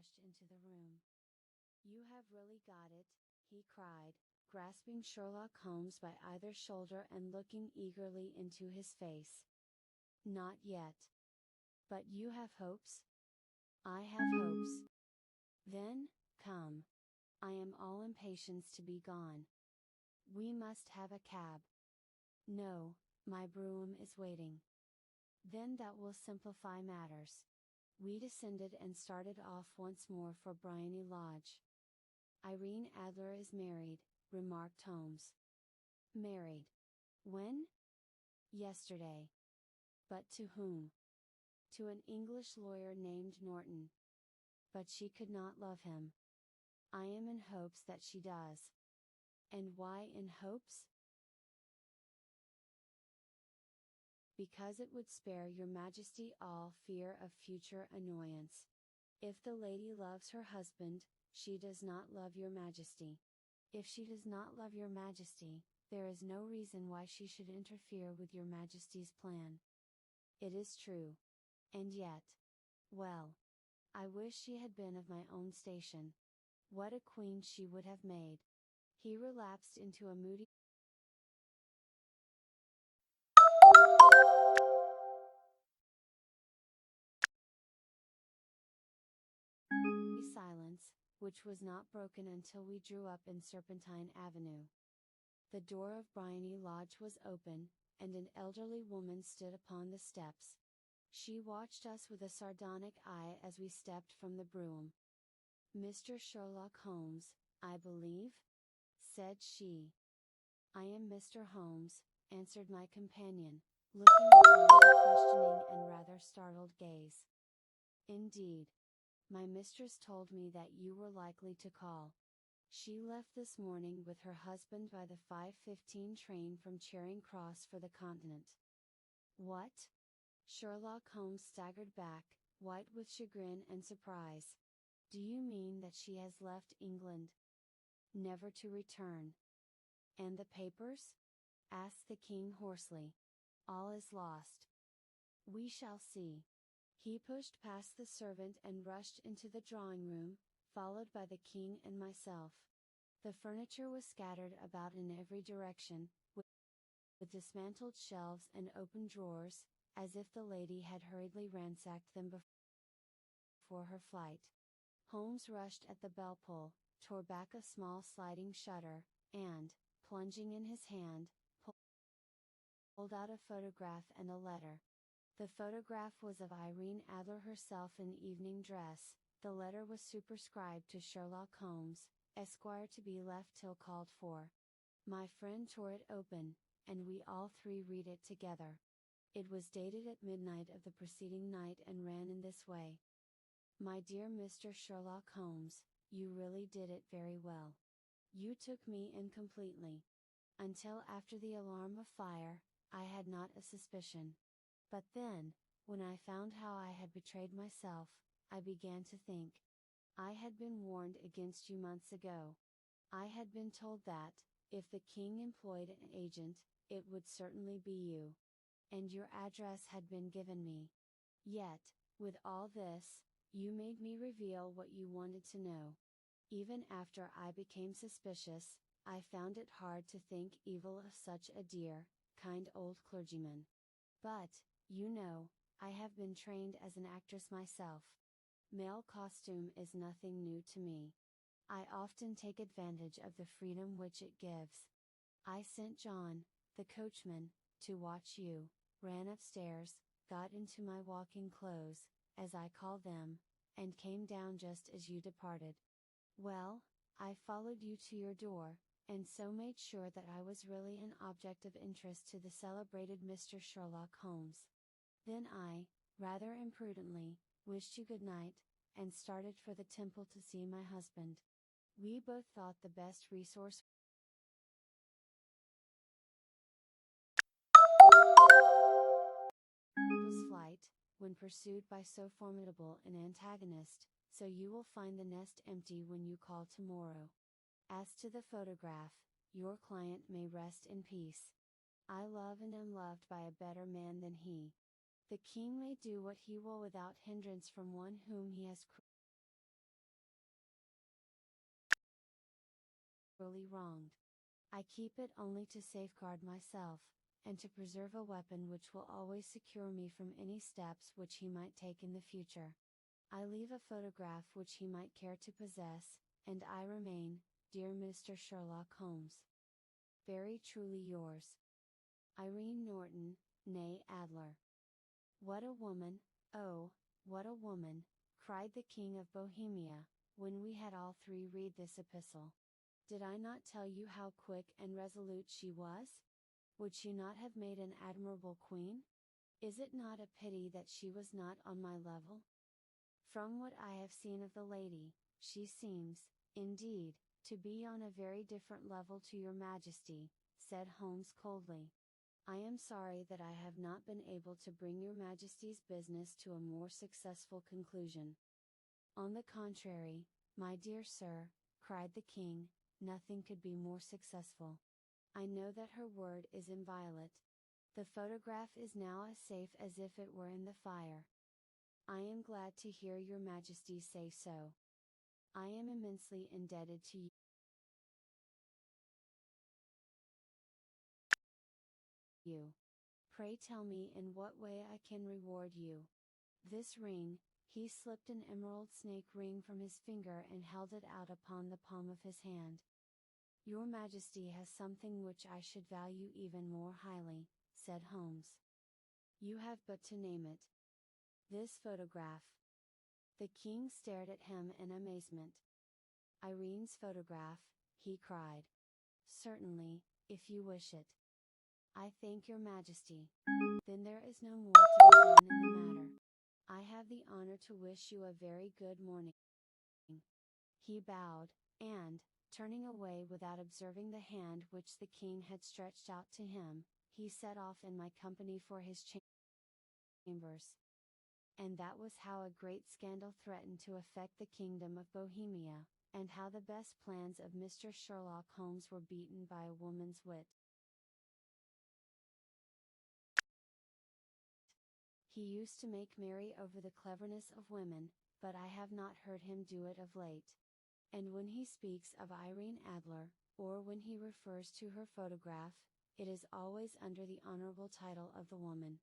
rushed into the room. "You have really got it," he cried, grasping Sherlock Holmes by either shoulder and looking eagerly into his face. "Not yet. But you have hopes?" "I have hopes." "Then, come. I am all impatience to be gone. We must have a cab." "No, my brougham is waiting." "Then that will simplify matters." We descended and started off once more for Briony Lodge. "Irene Adler is married," remarked Holmes. "Married? When?" "Yesterday." "But to whom?" "To an English lawyer named Norton." "But she could not love him." "I am in hopes that she does." "And why in hopes?" "Because it would spare your Majesty all fear of future annoyance. If the lady loves her husband, she does not love your Majesty. If she does not love your Majesty, there is no reason why she should interfere with your Majesty's plan." "It is true. And yet. Well. I wish she had been of my own station. What a queen she would have made." He relapsed into a moody silence, which was not broken until we drew up in Serpentine Avenue. The door of Briony Lodge was open, and an elderly woman stood upon the steps. She watched us with a sardonic eye as we stepped from the brougham. "Mr. Sherlock Holmes, I believe?" said she. "I am Mr. Holmes," answered my companion, looking at her with a questioning and rather startled gaze. "Indeed. My mistress told me that you were likely to call. She left this morning with her husband by the 5:15 train from Charing Cross for the Continent." "What?" Sherlock Holmes staggered back, white with chagrin and surprise. "Do you mean that she has left England? Never to return?" "And the papers?" asked the king hoarsely. "All is lost." "We shall see." He pushed past the servant and rushed into the drawing room, followed by the king and myself. The furniture was scattered about in every direction, with dismantled shelves and open drawers, as if the lady had hurriedly ransacked them before her flight. Holmes rushed at the bell pull, tore back a small sliding shutter, and, plunging in his hand, pulled out a photograph and a letter. The photograph was of Irene Adler herself in evening dress, the letter was superscribed to Sherlock Holmes, Esquire, to be left till called for. My friend tore it open, and we all three read it together. It was dated at midnight of the preceding night and ran in this way. "My dear Mr. Sherlock Holmes, you really did it very well. You took me in completely. Until after the alarm of fire, I had not a suspicion. But then, when I found how I had betrayed myself, I began to think. I had been warned against you months ago. I had been told that, if the king employed an agent, it would certainly be you. And your address had been given me. Yet, with all this, you made me reveal what you wanted to know. Even after I became suspicious, I found it hard to think evil of such a dear, kind old clergyman. But, you know, I have been trained as an actress myself. Male costume is nothing new to me. I often take advantage of the freedom which it gives. I sent John, the coachman, to watch you, ran upstairs, got into my walking clothes, as I call them, and came down just as you departed. Well, I followed you to your door, and so made sure that I was really an object of interest to the celebrated Mr. Sherlock Holmes. Then I, rather imprudently, wished you good night, and started for the Temple to see my husband. We both thought the best resource was flight, when pursued by so formidable an antagonist, so you will find the nest empty when you call tomorrow. As to the photograph, your client may rest in peace. I love and am loved by a better man than he. The king may do what he will without hindrance from one whom he has wronged. I keep it only to safeguard myself, and to preserve a weapon which will always secure me from any steps which he might take in the future. I leave a photograph which he might care to possess, and I remain, dear Mr. Sherlock Holmes, very truly yours, Irene Norton, née Adler. What a woman, oh, what a woman, cried the King of Bohemia, when we had all three read this epistle. Did I not tell you how quick and resolute she was? Would she not have made an admirable queen? Is it not a pity that she was not on my level? From what I have seen of the lady, she seems, indeed, to be on a very different level to your Majesty, said Holmes coldly. I am sorry that I have not been able to bring your Majesty's business to a more successful conclusion. On the contrary, my dear sir, cried the King, nothing could be more successful. I know that her word is inviolate. The photograph is now as safe as if it were in the fire. I am glad to hear your Majesty say so. I am immensely indebted to you. Pray tell me in what way I can reward you. This ring, he slipped an emerald snake ring from his finger and held it out upon the palm of his hand. Your Majesty has something which I should value even more highly, said Holmes. You have but to name it. This photograph. The King stared at him in amazement. Irene's photograph, he cried. Certainly, if you wish it. I thank your Majesty. Then there is no more to be done in the matter. I have the honor to wish you a very good morning. He bowed, and, turning away without observing the hand which the King had stretched out to him, he set off in my company for his chambers. And that was how a great scandal threatened to affect the kingdom of Bohemia, and how the best plans of Mr. Sherlock Holmes were beaten by a woman's wit. He used to make merry over the cleverness of women, but I have not heard him do it of late. And when he speaks of Irene Adler, or when he refers to her photograph, it is always under the honorable title of the woman.